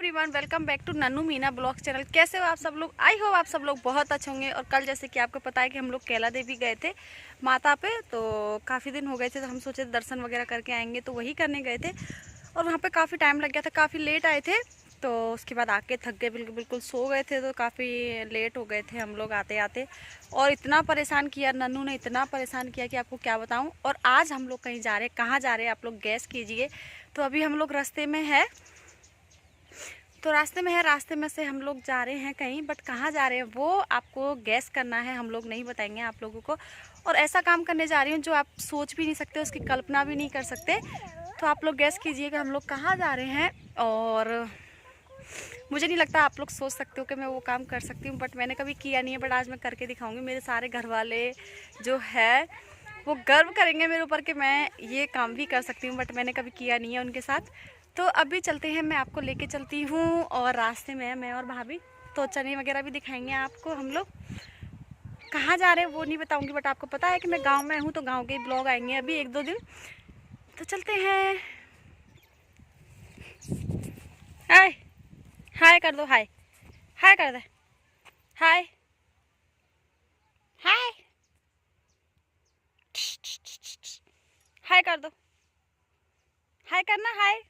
Everyone, welcome back to Nannu Meena blog channel. कैसे हो आप सब लोग? आई होप आप सब लोग बहुत अच्छे होंगे। और कल जैसे कि आपको पता है कि हम लोग कैला देवी गए थे माता पे, तो काफ़ी दिन हो गए थे, तो हम सोचे दर्शन वगैरह करके आएंगे, तो वही करने गए थे। और वहाँ पे काफ़ी टाइम लग गया था, काफ़ी लेट आए थे। तो उसके बाद आके थक गए, बिल्कुल बिल्कुल सो गए थे, तो काफ़ी लेट हो गए थे हम लोग आते आते। और इतना परेशान किया नन्नू ने, इतना परेशान किया कि आपको क्या बताऊँ। और आज हम लोग कहीं जा रहे हैं, कहाँ जा रहे हैं आप लोग गैस कीजिए। तो अभी हम लोग रास्ते में है, रास्ते में से हम लोग जा रहे हैं कहीं, बट कहाँ जा रहे हैं वो आपको गैस करना है, हम लोग नहीं बताएंगे आप लोगों को। और ऐसा काम करने जा रही हूँ जो आप सोच भी नहीं सकते, उसकी कल्पना भी नहीं कर सकते। तो आप लोग गैस कीजिएगा हम लोग कहाँ जा रहे हैं। और मुझे नहीं लगता आप लोग सोच सकते हो कि मैं वो काम कर सकती हूँ, बट मैंने कभी किया नहीं है, बट आज मैं करके दिखाऊंगी। मेरे सारे घर वाले जो है वो गर्व करेंगे मेरे ऊपर कि मैं ये काम भी कर सकती हूँ, बट मैंने कभी किया नहीं है उनके साथ। तो अभी चलते हैं, मैं आपको लेके चलती हूँ। और रास्ते में मैं और भाभी तो चने वगैरह भी दिखाएंगे आपको। हम लोग कहाँ जा रहे हैं वो नहीं बताऊंगी, बट आपको पता है कि मैं गांव में हूँ, तो गांव के ब्लॉग आएंगे अभी 1-2 दिन। तो चलते हैं। हाय हाय कर दो, हाय हाय कर दे, हाय हाय हाय कर दो, हाय करना, हाय।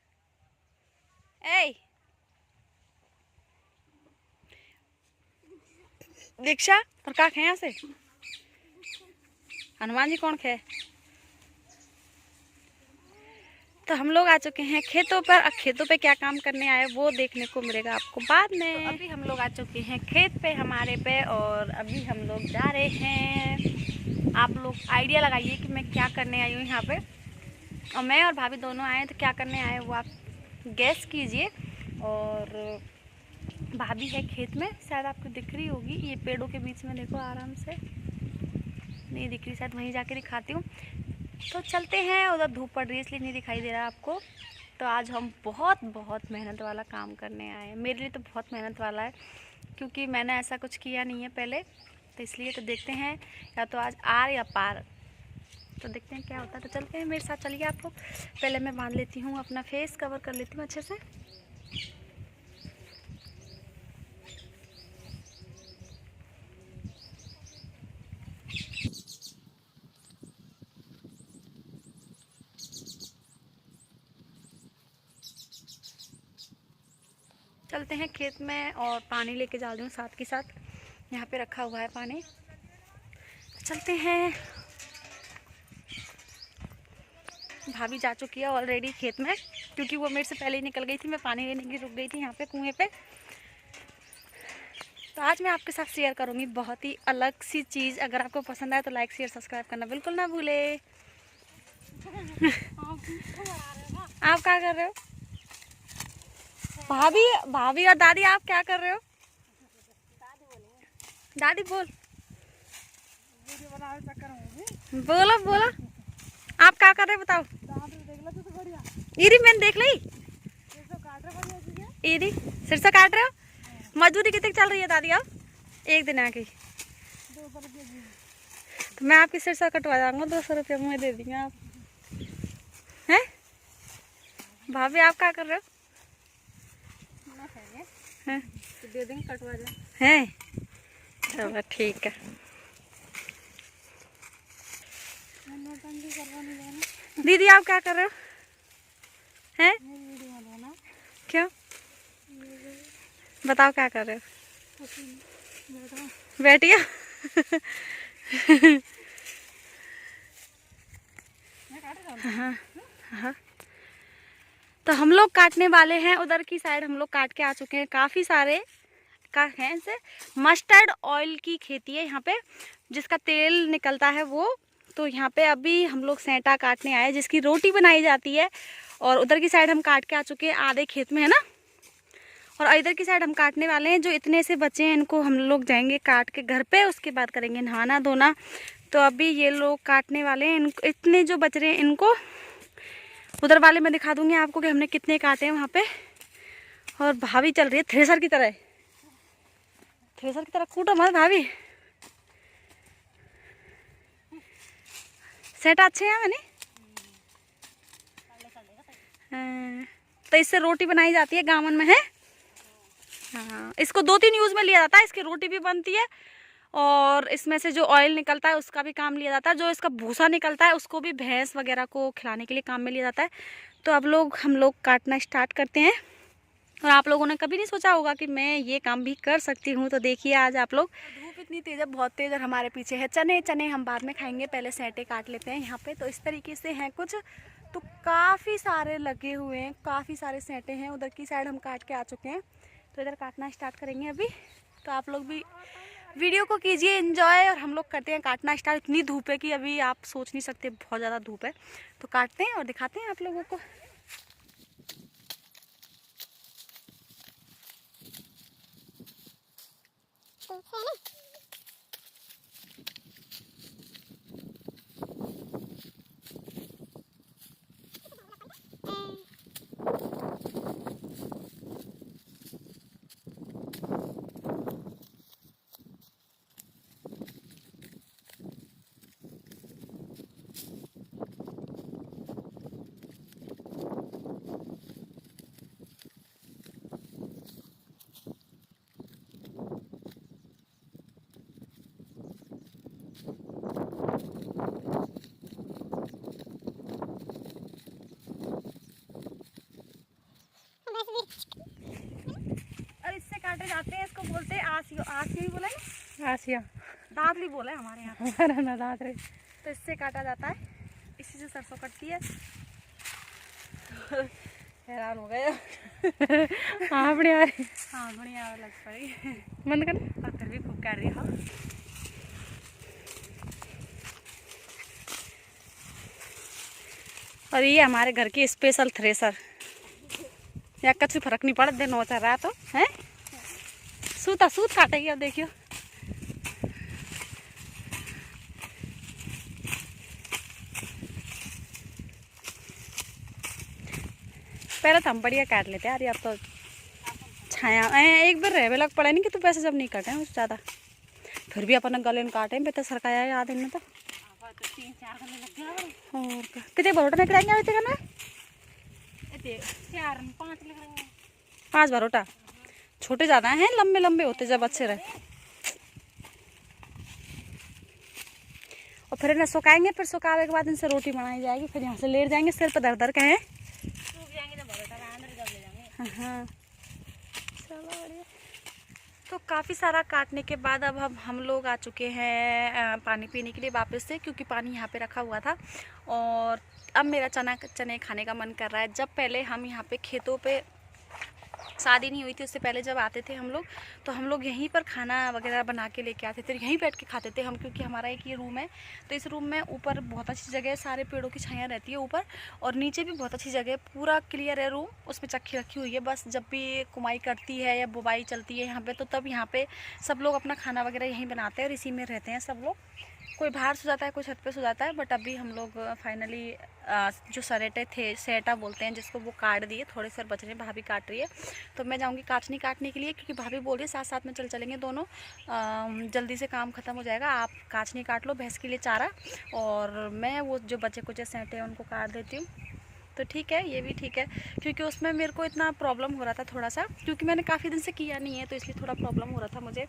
ए दीक्षा और का खे यहाँ से हनुमान जी कौन खे। तो हम लोग आ चुके हैं खेतों पर। अब खेतों पे क्या काम करने आए वो देखने को मिलेगा आपको बाद में। तो अभी हम लोग आ चुके हैं खेत पे हमारे पे, और अभी हम लोग जा रहे हैं। आप लोग आइडिया लगाइए कि मैं क्या करने आई हूँ यहाँ पे। और मैं और भाभी दोनों आए, तो क्या करने आए वो आप गैस कीजिए। और भाभी है खेत में, शायद आपको दिख रही होगी, ये पेड़ों के बीच में देखो आराम से, नहीं दिख रही, शायद वहीं जाके दिखाती हूँ। तो चलते हैं, उधर धूप पड़ रही है इसलिए नहीं दिखाई दे रहा आपको। तो आज हम बहुत बहुत मेहनत वाला काम करने आए हैं। मेरे लिए तो बहुत मेहनत वाला है, क्योंकि मैंने ऐसा कुछ किया नहीं है पहले, तो इसलिए। तो देखते हैं या तो आज आर या पार, तो देखते हैं क्या होता है। तो चलते हैं, मेरे साथ चलिए। आपको पहले मैं बांध लेती हूँ, अपना फेस कवर कर लेती हूँ अच्छे से। चलते हैं खेत में, और पानी लेके जा रही हूँ साथ के साथ, यहाँ पे रखा हुआ है पानी। चलते हैं। भाभी जा चुकी है ऑलरेडी खेत में, क्योंकि वो मेरे से पहले ही निकल गई थी। मैं पानी लेने के लिए रुक गई थी यहाँ पे कुएं पे। तो आज मैं आपके साथ शेयर करूँगी बहुत ही अलग सी चीज़। अगर आपको पसंद आए तो लाइक शेयर सब्सक्राइब करना बिल्कुल ना भूले। आप क्या कर रहे हो? भाभी भाभी और दादी आप क्या कर रहे हो? दादी बोल, बोलो बोलो, आप क्या कर रहे हो बताओ। इरी मैंने देख ली, इरी सिरसा काट रहे हो। मजदूरी कितनी चल रही है दादी अब? एक दिन आके तो मैं आपकी सिरसा कटवा जाऊंगा, 200 रुपये मुझे दे देंगे आप। हैं भाभी आप क्या कर रहे हो? हैं दे देंगे, कटवा जाए हैं। चलो ठीक है। दीदी आप क्या कर रहे हो? हैं क्यों बताओ क्या कर रहे हो? बैठिया। हाँ हाँ। तो हम लोग काटने वाले हैं, उधर की साइड हम लोग काट के आ चुके हैं। काफ़ी सारे का है से मस्टर्ड ऑयल की खेती है यहाँ पे, जिसका तेल निकलता है वो। तो यहाँ पे अभी हम लोग सेंटा काटने आए, जिसकी रोटी बनाई जाती है। और उधर की साइड हम काट के आ चुके हैं, आधे खेत में है ना। और इधर की साइड हम काटने वाले हैं। जो इतने से बचे हैं इनको हम लोग जाएंगे काट के घर पे, उसके बाद करेंगे नहाना धोना। तो अभी ये लोग काटने वाले हैं, इनको इतने जो बच रहे हैं इनको उधर वाले मैं दिखा दूंगी आपको कि हमने कितने काटे हैं वहाँ पे। और भाभी चल रही है थ्रेसर की तरह, थ्रेसर की तरह कूटो मत भाभी। सेट अच्छे हैं मैंने। तो इससे रोटी बनाई जाती है गाँव में है। हाँ, इसको 2-3 यूज़ में लिया जाता है। इसकी रोटी भी बनती है और इसमें से जो ऑयल निकलता है उसका भी काम लिया जाता है। जो इसका भूसा निकलता है उसको भी भैंस वगैरह को खिलाने के लिए काम में लिया जाता है। तो अब हम लोग काटना स्टार्ट करते हैं। और आप लोगों ने कभी नहीं सोचा होगा कि मैं ये काम भी कर सकती हूँ। तो देखिए आज आप लोग, धूप इतनी तेज़ है, बहुत तेज़। और हमारे पीछे है चने हम बाद में खाएंगे, पहले सेंटे काट लेते हैं यहाँ पे। तो इस तरीके से हैं कुछ, तो काफ़ी सारे लगे हुए हैं, काफ़ी सारे सेंटे हैं। उधर की साइड हम काट के आ चुके हैं, तो इधर काटना स्टार्ट करेंगे अभी। तो आप लोग भी वीडियो को कीजिए एंजॉय और हम लोग करते हैं काटना स्टार्ट। इतनी धूप है कि अभी आप सोच नहीं सकते, बहुत ज़्यादा धूप है। तो काटते हैं और दिखाते हैं आप लोगों को। और इससे काटे जाते हैं, इसको बोलते हैं आसियो। आसियो ही बोला है, आसिया दांतली बोला है हमारे यहाँ। हमारा ना दांत रे। तो इससे काटा जाता है, इसी से सरसों कटती है। हैरान हो गए। हाँ बढ़िया, हाँ बढ़िया लग पड़ी। मन कर और फिर भी खूब काट रही हो। और ये हमारे घर की स्पेशल थ्रेसर, या कुछ फर्क नहीं पड़ा, दिन होता रहा तो है। सूत काटेगी अब देखियो। पहले तो हम बढ़िया काट लेते हैं यार, अब तो छाया एक बार रहे लग पड़ा नहीं कि तू पैसे जब नहीं काटे उससे ज़्यादा। फिर भी अपन गले में काटे पे तो सरकाया याद इन तो। और कितने बरोटा निकलेंगे अभी तक ना? 5 बरोटा छोटे ज़्यादा हैं, लंबे लंबे होते जब अच्छे रहे। और फिर इन्हें सुखाएंगे, फिर सुखाने के बाद इनसे रोटी बनाई जाएगी। फिर यहाँ से लेट जाएंगे, सिर पर दर के हैं। हाँ चलो बढ़िया। तो काफ़ी सारा काटने के बाद अब हम लोग आ चुके हैं पानी पीने के लिए वापस से, क्योंकि पानी यहाँ पे रखा हुआ था। और अब मेरा चने खाने का मन कर रहा है। जब पहले हम यहाँ पे खेतों पे, शादी नहीं हुई थी उससे पहले जब आते थे हम लोग, तो हम लोग यहीं पर खाना वगैरह बना के लेके आते थे, यहीं बैठ के खाते थे हम। क्योंकि हमारा एक ये रूम है, तो इस रूम में ऊपर बहुत अच्छी जगह है, सारे पेड़ों की छाया रहती है ऊपर, और नीचे भी बहुत अच्छी जगह है, पूरा क्लियर है रूम। उसमें चक्की रखी हुई है, बस जब भी कुमाई करती है या बुवाई चलती है यहाँ पर, तो तब यहाँ पर सब लोग अपना खाना वगैरह यहीं बनाते हैं और इसी में रहते हैं सब लोग। कोई बाहर सो जाता है, कोई छत पे सो जाता है। बट अभी हम लोग फाइनली जो सरेटे थे, सेटा बोलते हैं जिसको, वो काट दिए। थोड़े से बच रहे हैं, भाभी काट रही है। तो मैं जाऊंगी काटनी काटने के लिए, क्योंकि भाभी बोल रही है साथ साथ में चलेंगे दोनों, जल्दी से काम ख़त्म हो जाएगा। आप काटनी काट लो भैंस के लिए चारा, और मैं वो जो बचे कुचे सेंटे हैं उनको काट देती हूँ। तो ठीक है, ये भी ठीक है, क्योंकि उसमें मेरे को इतना प्रॉब्लम हो रहा था थोड़ा सा, क्योंकि मैंने काफ़ी दिन से किया नहीं है, तो इसलिए थोड़ा प्रॉब्लम हो रहा था मुझे।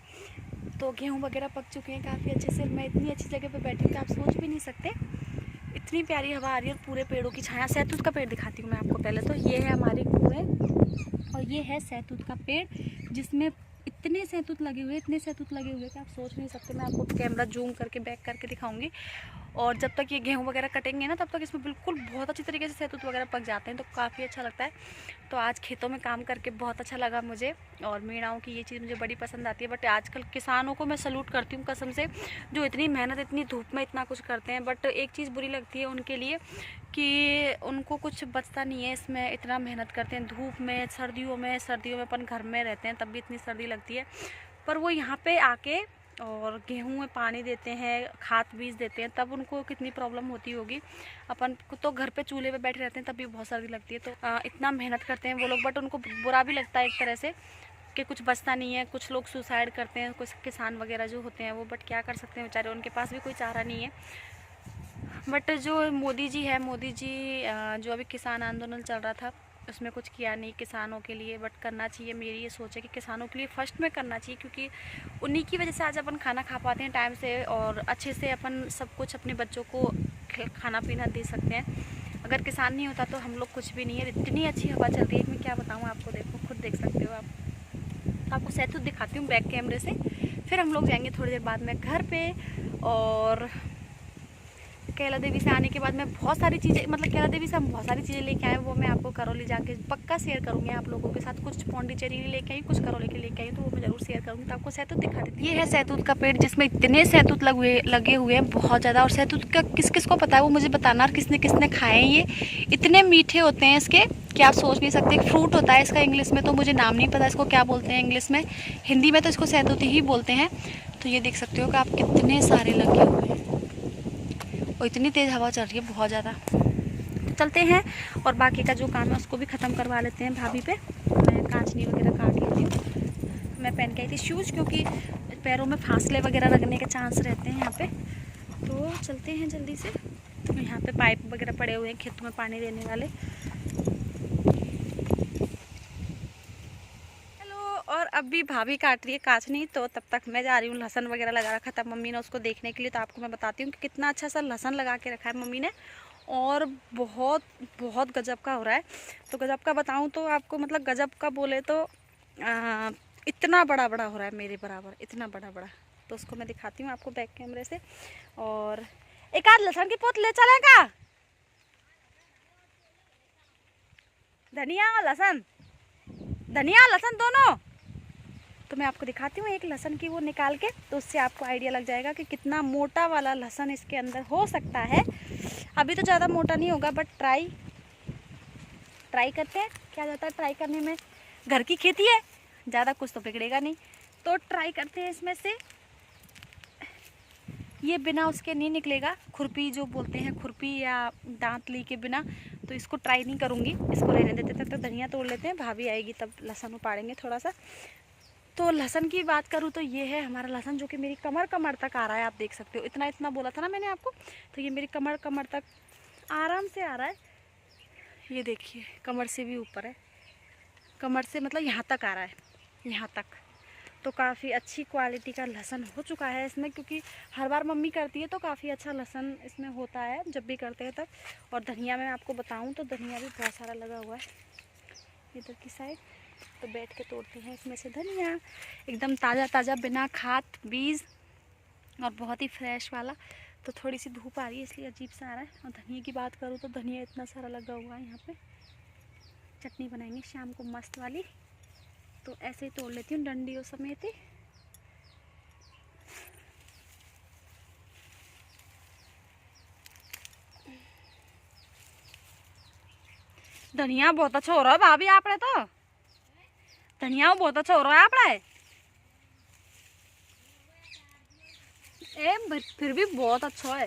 तो गेहूँ वगैरह पक चुके हैं काफ़ी अच्छे से। मैं इतनी अच्छी जगह पे बैठी हूँ कि आप सोच भी नहीं सकते, इतनी प्यारी हवा आ रही है और पूरे पेड़ों की छाया। सहतूत का पेड़ दिखाती हूँ मैं आपको पहले। तो ये है हमारी कुएं और ये है सहतूत का पेड़, जिसमें इतने सहतूत लगे हुए, इतने सहतूत लगे हुए कि आप सोच नहीं सकते। मैं आपको कैमरा जूम करके बैक करके दिखाऊंगी। और जब तक ये गेहूँ वगैरह कटेंगे ना, तब तक इसमें बिल्कुल बहुत अच्छी तरीके से सहतूत वगैरह पक जाते हैं, तो काफ़ी अच्छा लगता है। तो आज खेतों में काम करके बहुत अच्छा लगा मुझे, और मीणाओं की ये चीज़ मुझे बड़ी पसंद आती है। बट आजकल किसानों को मैं सैल्यूट करती हूँ कसम से, जो इतनी मेहनत, इतनी धूप में इतना कुछ करते हैं। बट एक चीज़ बुरी लगती है उनके लिए कि उनको कुछ बचता नहीं है इसमें, इतना मेहनत करते हैं धूप में, सर्दियों में अपन घर में रहते हैं तब भी इतनी सर्दी लगती है, पर वो यहाँ पे आके और गेहूं में पानी देते हैं, खाद बीज देते हैं, तब उनको कितनी प्रॉब्लम होती होगी। अपन तो घर पे चूल्हे पे बैठे रहते हैं तब भी बहुत सर्दी लगती है। तो इतना मेहनत करते हैं वो लोग, बट उनको बुरा भी लगता है एक तरह से कि कुछ बचता नहीं है। कुछ लोग सुसाइड करते हैं, कुछ किसान वगैरह जो होते हैं वो, बट क्या कर सकते हैं बेचारे, उनके पास भी कोई चारा नहीं है। बट जो मोदी जी है, मोदी जी जो अभी किसान आंदोलन चल रहा था उसमें कुछ किया नहीं किसानों के लिए, बट करना चाहिए। मेरी ये सोच है कि किसानों के लिए फ़र्स्ट में करना चाहिए, क्योंकि उन्हीं की वजह से आज अपन खाना खा पाते हैं टाइम से, और अच्छे से अपन सब कुछ अपने बच्चों को खाना पीना दे सकते हैं। अगर किसान नहीं होता तो हम लोग कुछ भी नहीं है। इतनी अच्छी हवा चल रही है, मैं क्या बताऊँ आपको, देखो खुद देख सकते हो आप। आपको सहतूत दिखाती हूँ बैक कैमरे से, फिर हम लोग जाएंगे थोड़ी देर बाद में घर पे। और कैला देवी से आने के बाद मैं बहुत सारी चीज़ें, मतलब कैला देवी से हम बहुत सारी चीज़ें लेके आए, वो मैं आपको करौली जाके पक्का शेयर करूँगी आप लोगों के साथ। कुछ पौंडीचेरी लेके आई, कुछ करौली के लेके आई, तो वो मैं ज़रूर शेयर करूँगी। तो आपको सहतूत दिखा देती हूँ। ये है सहतूत का पेड़, जिसमें इतने सहतूत लगे हुए हैं बहुत ज़्यादा। और सहतूत का किस किस को पता है वो मुझे बताना, और किसने किसने खाए हैं। ये इतने मीठे होते हैं इसके कि आप सोच नहीं सकते। एक फ्रूट होता है इसका, इंग्लिश में तो मुझे नाम नहीं पता इसको क्या बोलते हैं इंग्लिश में, हिंदी में तो इसको सहतूत ही बोलते हैं। तो ये देख सकते हो कि आप कितने सारे लगे हुए हैं, और इतनी तेज़ हवा चल रही है बहुत ज़्यादा। तो चलते हैं और बाकी का जो काम है उसको भी ख़त्म करवा लेते हैं भाभी पे। मैं कांचनी वगैरह काट लेती हूँ। मैं पहन के आई थी शूज़, क्योंकि पैरों में फांसले वगैरह लगने के चांस रहते हैं यहाँ पे। तो चलते हैं जल्दी से। तो यहाँ पे पाइप वगैरह पड़े हुए हैं खेतों में पानी देने वाले। और अब भी भाभी काट रही है काचनी, तो तब तक मैं जा रही हूँ। लहसन वगैरह लगा रखा था मम्मी ने उसको देखने के लिए, तो आपको मैं बताती हूँ कि कितना अच्छा सा लहसन लगा के रखा है मम्मी ने, और बहुत बहुत गजब का हो रहा है। तो गजब का बताऊँ तो आपको, मतलब गजब का बोले तो इतना बड़ा बड़ा हो रहा है मेरे बराबर, इतना बड़ा बड़ा। तो उसको मैं दिखाती हूँ आपको बैक कैमरे से। और एक आध लहसन की पोत ले चलेगा, धनिया और लहसन, धनिया लहसन दोनों। तो मैं आपको दिखाती हूँ एक लहसन की वो निकाल के, तो उससे आपको आइडिया लग जाएगा कि कितना मोटा वाला लहसन इसके अंदर हो सकता है। अभी तो ज़्यादा मोटा नहीं होगा, बट ट्राई करते हैं। क्या जाता है ट्राई करने में, घर की खेती है, ज़्यादा कुछ तो बिगड़ेगा नहीं। तो ट्राई करते हैं इसमें से। ये बिना उसके नहीं निकलेगा, खुरपी जो बोलते हैं, खुरपी या दांतली के बिना। तो इसको ट्राई नहीं करूँगी, इसको रहने देते थे। तो धनिया तोड़ लेते हैं, भाभी आएगी तब लहसन उपाड़ेंगे थोड़ा सा। तो लहसन की बात करूँ तो ये है हमारा लहसन, जो कि मेरी कमर तक आ रहा है। आप देख सकते हो, इतना इतना बोला था ना मैंने आपको, तो ये मेरी कमर तक आराम से आ रहा है। ये देखिए कमर से भी ऊपर है, कमर से मतलब यहाँ तक आ रहा है, यहाँ तक। तो काफ़ी अच्छी क्वालिटी का लहसन हो चुका है इसमें, क्योंकि हर बार मम्मी करती है तो काफ़ी अच्छा लहसन इसमें होता है जब भी करते हैं तब। और धनिया मैं आपको बताऊँ तो धनिया भी बहुत सारा लगा हुआ है इधर की साइड। तो बैठ के तोड़ते हैं इसमें से धनिया, एकदम ताज़ा ताज़ा बिना खाद बीज, और बहुत ही फ्रेश वाला। तो थोड़ी सी धूप आ रही है इसलिए अजीब सा आ रहा है। और धनिया की बात करूँ तो धनिया इतना सारा लगा हुआ है यहाँ पे। चटनी बनाएंगे शाम को मस्त वाली, तो ऐसे ही तोड़ लेती हूँ डंडियों समेत ही। धनिया बहुत अच्छा हो रहा है भाभी आपने, तो धनिया बहुत अच्छा हो रहा है आपने। फिर भी बहुत अच्छा है।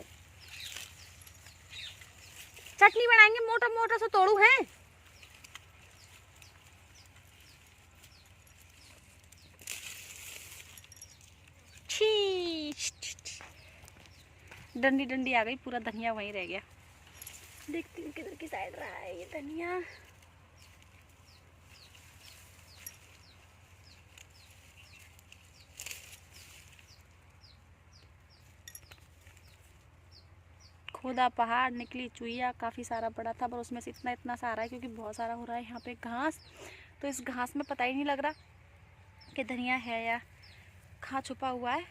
चटनी बनाएंगे, मोटा मोटा सा तोड़ू है। डंडी डंडी आ गई, पूरा धनिया वहीं रह गया। देखती हूँ किधर की साइड रहा है ये धनिया। खुदा पहाड़ निकली चुईया, काफ़ी सारा बड़ा था, पर उसमें से इतना इतना सा आ रहा है क्योंकि बहुत सारा हो रहा है यहाँ पे घास। तो इस घास में पता ही नहीं लग रहा कि धनिया है या कहाँ छुपा हुआ है,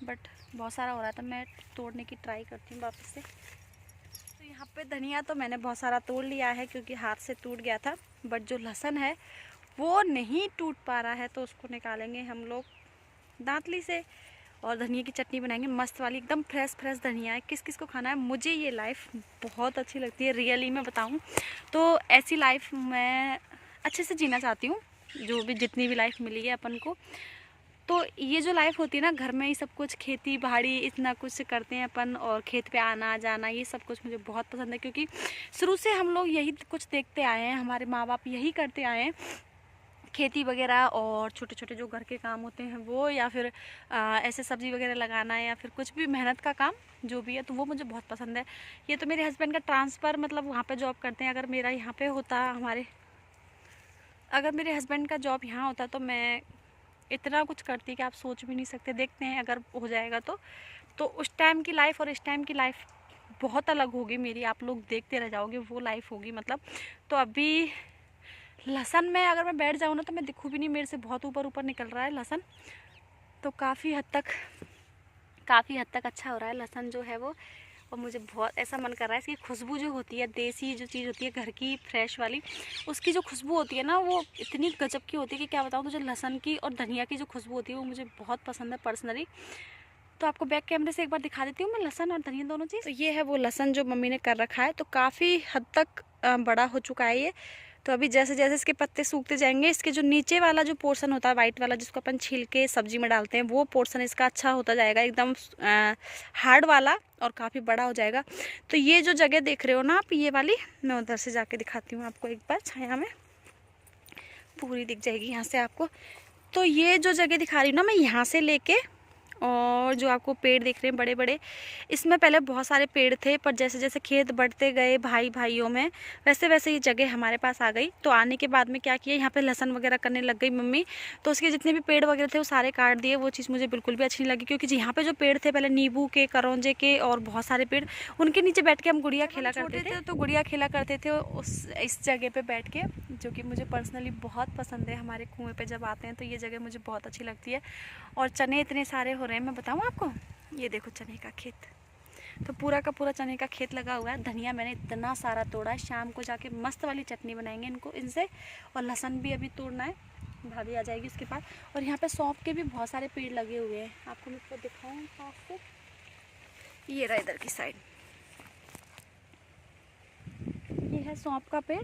बट बहुत सारा हो रहा था। मैं तोड़ने की ट्राई करती हूँ वापस से। तो यहाँ पे धनिया तो मैंने बहुत सारा तोड़ लिया है क्योंकि हाथ से टूट गया था, बट जो लहसुन है वो नहीं टूट पा रहा है, तो उसको निकालेंगे हम लोग दांतली से और धनिया की चटनी बनाएंगे मस्त वाली, एकदम फ्रेश फ्रेश धनिया है। किस किस को खाना है, मुझे ये लाइफ बहुत अच्छी लगती है रियली में बताऊँ तो। ऐसी लाइफ मैं अच्छे से जीना चाहती हूँ, जो भी जितनी भी लाइफ मिली है अपन को। तो ये जो लाइफ होती है ना, घर में ही सब कुछ खेती बाड़ी इतना कुछ करते हैं अपन, और खेत पे आना जाना ये सब कुछ मुझे बहुत पसंद है, क्योंकि शुरू से हम लोग यही कुछ देखते आए हैं, हमारे माँ बाप यही करते आए हैं, खेती वगैरह और छोटे छोटे जो घर के काम होते हैं वो, या फिर ऐसे सब्ज़ी वगैरह लगाना, या फिर कुछ भी मेहनत का काम जो भी है, तो वो मुझे बहुत पसंद है। ये तो मेरे हस्बैंड का ट्रांसफ़र, मतलब वहाँ पे जॉब करते हैं, अगर मेरा यहाँ पे होता हमारे अगर मेरे हस्बैंड का जॉब यहाँ होता तो मैं इतना कुछ करती कि आप सोच भी नहीं सकते। देखते हैं अगर हो जाएगा तो उस टाइम की लाइफ और इस टाइम की लाइफ बहुत अलग होगी मेरी, आप लोग देखते रह जाओगे वो लाइफ होगी मतलब। तो अभी लहसुन में अगर मैं बैठ जाऊँ ना तो मैं दिखूँ भी नहीं, मेरे से बहुत ऊपर ऊपर निकल रहा है लहसुन। तो काफ़ी हद तक अच्छा हो रहा है लहसुन जो है वो। और मुझे बहुत ऐसा मन कर रहा है, इसकी खुशबू जो होती है, देसी जो चीज़ होती है घर की फ्रेश वाली, उसकी जो खुशबू होती है ना वो इतनी गजब की होती है कि क्या बताऊँ। तो जो लहसुन की और धनिया की जो खुशबू होती है वो मुझे बहुत पसंद है पर्सनली। तो आपको बैक कैमरे से एक बार दिखा देती हूँ मैं लहसुन और धनिया दोनों चीज़। तो ये है वो लहसुन जो मम्मी ने कर रखा है, तो काफ़ी हद तक बड़ा हो चुका है ये। तो अभी जैसे जैसे इसके पत्ते सूखते जाएंगे, इसके जो नीचे वाला जो पोर्शन होता है वाइट वाला जिसको अपन छील के सब्जी में डालते हैं, वो पोर्शन इसका अच्छा होता जाएगा, एकदम हार्ड वाला, और काफ़ी बड़ा हो जाएगा। तो ये जो जगह देख रहे हो ना आप, ये वाली, मैं उधर से जाके दिखाती हूँ आपको एक बार, छाया में पूरी दिख जाएगी यहाँ से आपको। तो ये जो जगह दिखा रही हूँ ना मैं, यहाँ से लेके और जो आपको पेड़ दिख रहे हैं बड़े बड़े, इसमें पहले बहुत सारे पेड़ थे, पर जैसे जैसे खेत बढ़ते गए भाइयों में, वैसे वैसे ये जगह हमारे पास आ गई। तो आने के बाद में क्या किया, यहाँ पे लहसुन वगैरह करने लग गई मम्मी। तो उसके जितने भी पेड़ वगैरह थे वो सारे काट दिए। वो चीज़ मुझे बिल्कुल भी अच्छी नहीं लगी, क्योंकि यहाँ पे जो पेड़ थे पहले नींबू के, करौंजे के और बहुत सारे पेड़, उनके नीचे बैठ के हम गुड़िया खेला करते थे। तो गुड़िया खेला करते थे इस जगह पर बैठ के, जो कि मुझे पर्सनली बहुत पसंद है। हमारे कुएँ पर जब आते हैं तो ये जगह मुझे बहुत अच्छी लगती है। और चने इतने सारे हो रहे हैं, मैं बताऊँ आपको, ये देखो चने का खेत, तो पूरा का पूरा चने का खेत लगा हुआ है। धनिया मैंने इतना सारा तोड़ा है, शाम को जाके मस्त वाली चटनी बनाएंगे इनसे। और लहसुन भी अभी तोड़ना है, भाभी आ जाएगी उसके पास। और यहाँ पे सौंफ के भी बहुत सारे पेड़ लगे हुए हैं, आपको मैं दिखाऊँ पास से, ये रहा इधर की साइड, ये है सौंफ का पेड़।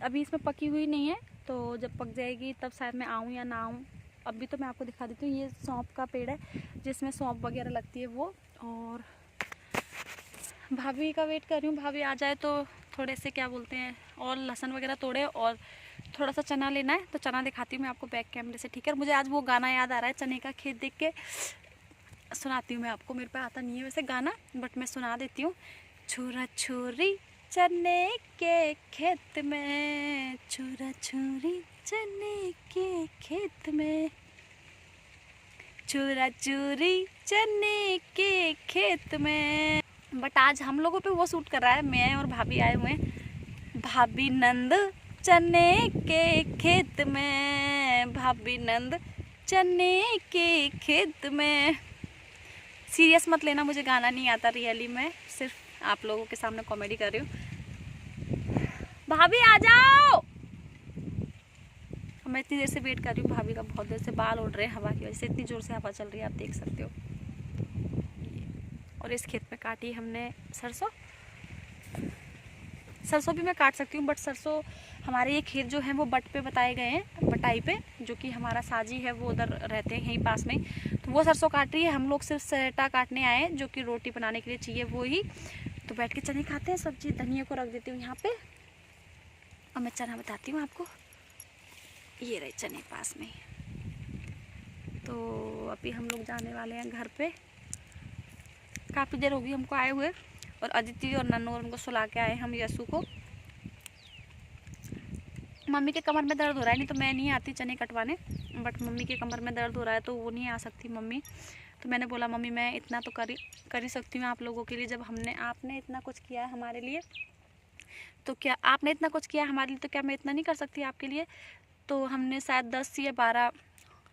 अभी इसमें पकी हुई नहीं है, तो जब पक जाएगी तब शायद मैं आऊँ या ना आऊँ। अभी तो मैं आपको दिखा देती हूँ, ये सौंफ का पेड़ है जिसमें सौंफ वगैरह लगती है वो। और भाभी का वेट कर रही हूँ, भाभी आ जाए तो थोड़े से क्या बोलते हैं, और लहसुन वगैरह तोड़े और थोड़ा सा चना लेना है, तो चना दिखाती हूँ मैं आपको बैक कैमरे से, ठीक है। मुझे आज वो गाना याद आ रहा है, चने का खेत देख के सुनाती हूँ मैं आपको। मेरे पे आता नहीं है वैसे गाना, बट मैं सुना देती हूँ। छुरा छुरी चने के खेत में, छुरा छुरी चने के खेत में, चूरा चूरी चने के खेत में। बट आज हम लोगों पे वो सूट कर रहा है, मैं और भाभी आए हुए हैं। भाभी नंद चने के खेत में, भाभी नंद चने के खेत में। सीरियस मत लेना, मुझे गाना नहीं आता रियली, मैं सिर्फ आप लोगों के सामने कॉमेडी कर रही हूँ। भाभी आ जाओ, मैं इतनी देर से वेट कर रही हूँ भाभी का, बहुत देर से बाल उड़ रहे हैं हवा की वजह से, इतनी ज़ोर से हवा चल रही है, आप देख सकते हो। और इस खेत में काटी हमने सरसों भी मैं काट सकती हूँ, बट सरसों हमारे ये खेत जो है वो बट पे बताए गए हैं, बटाई पे, जो कि हमारा साजी है वो उधर रहते हैं यहीं पास में। तो वो सरसों काट रही है, हम लोग सिर्फ सरेटा काटने आए हैं, जो कि रोटी बनाने के लिए चाहिए वो ही। तो बैठ के चने खाते हैं, सब्जी धनिया को रख देती हूँ यहाँ पे। और मैं चना बताती हूँ आपको, ये रहे चने पास में। तो अभी हम लोग जाने वाले हैं घर पे, काफ़ी देर होगी हमको आए हुए। और अदिति और नन्नू और उनको सुला के आए हम यशु को। मम्मी के कमर में दर्द हो रहा है, नहीं तो मैं नहीं आती चने कटवाने, बट मम्मी के कमर में दर्द हो रहा है तो वो नहीं आ सकती मम्मी। तो मैंने बोला मम्मी मैं इतना तो कर ही सकती हूँ आप लोगों के लिए, जब आपने इतना कुछ किया है हमारे लिए, तो क्या आपने इतना कुछ किया हमारे लिए, तो क्या मैं इतना नहीं कर सकती आपके लिए। तो हमने शायद 10 या 12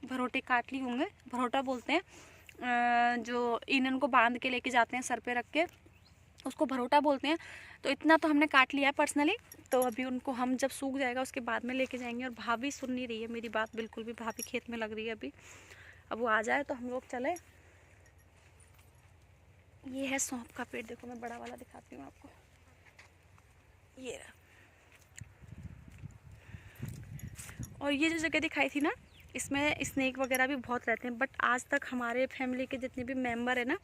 भरोटे काट ली होंगे, भरोटा बोलते हैं जो ईंधन को बांध के लेके जाते हैं सर पे रख के, उसको भरोटा बोलते हैं। तो इतना तो हमने काट लिया है पर्सनली। तो अभी उनको हम जब सूख जाएगा उसके बाद में लेके जाएंगे। और भाभी सुन नहीं रही है मेरी बात बिल्कुल भी, भाभी खेत में लग रही है अभी। अब वो आ जाए तो हम लोग चले। ये है सौंफ का पेड़, देखो मैं बड़ा वाला दिखाती हूँ आपको, ये रहा। और ये जो जगह दिखाई थी ना, इसमें स्नेक वगैरह भी बहुत रहते हैं, बट आज तक हमारे फैमिली के जितने भी मेंबर है ना,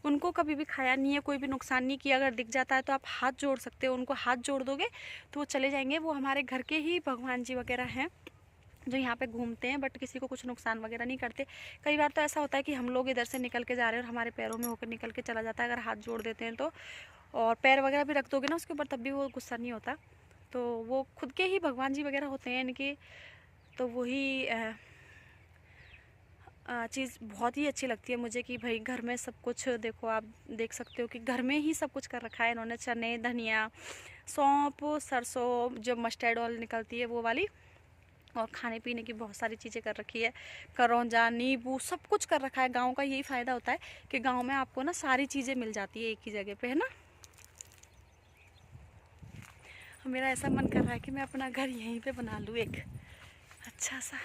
उनको कभी भी खाया नहीं है, कोई भी नुकसान नहीं किया। अगर दिख जाता है तो आप हाथ जोड़ सकते हो, उनको हाथ जोड़ दोगे तो वो चले जाएंगे। वो हमारे घर के ही भगवान जी वगैरह हैं जो यहाँ पे घूमते हैं, बट किसी को कुछ नुकसान वगैरह नहीं करते। कई बार तो ऐसा होता है कि हम लोग इधर से निकल के जा रहे हैं और हमारे पैरों में होकर निकल के चला जाता है, अगर हाथ जोड़ देते हैं तो। और पैर वगैरह भी रख दोगे ना उसके ऊपर तब भी वो गुस्सा नहीं होता। तो वो खुद के ही भगवान जी वगैरह होते हैं इनके, तो वही चीज़ बहुत ही अच्छी लगती है मुझे कि भाई घर में सब कुछ, देखो आप देख सकते हो कि घर में ही सब कुछ कर रखा है इन्होंने। चने, धनिया, सौंफ, सरसों, जो मस्टर्ड ऑयल निकलती है वो वाली, और खाने पीने की बहुत सारी चीज़ें कर रखी है, करौंजा, नींबू, सब कुछ कर रखा है। गांव का यही फ़ायदा होता है कि गांव में आपको ना सारी चीज़ें मिल जाती है एक ही जगह पे, है ना। मेरा ऐसा मन कर रहा है कि मैं अपना घर यहीं पे बना लूँ एक अच्छा सा।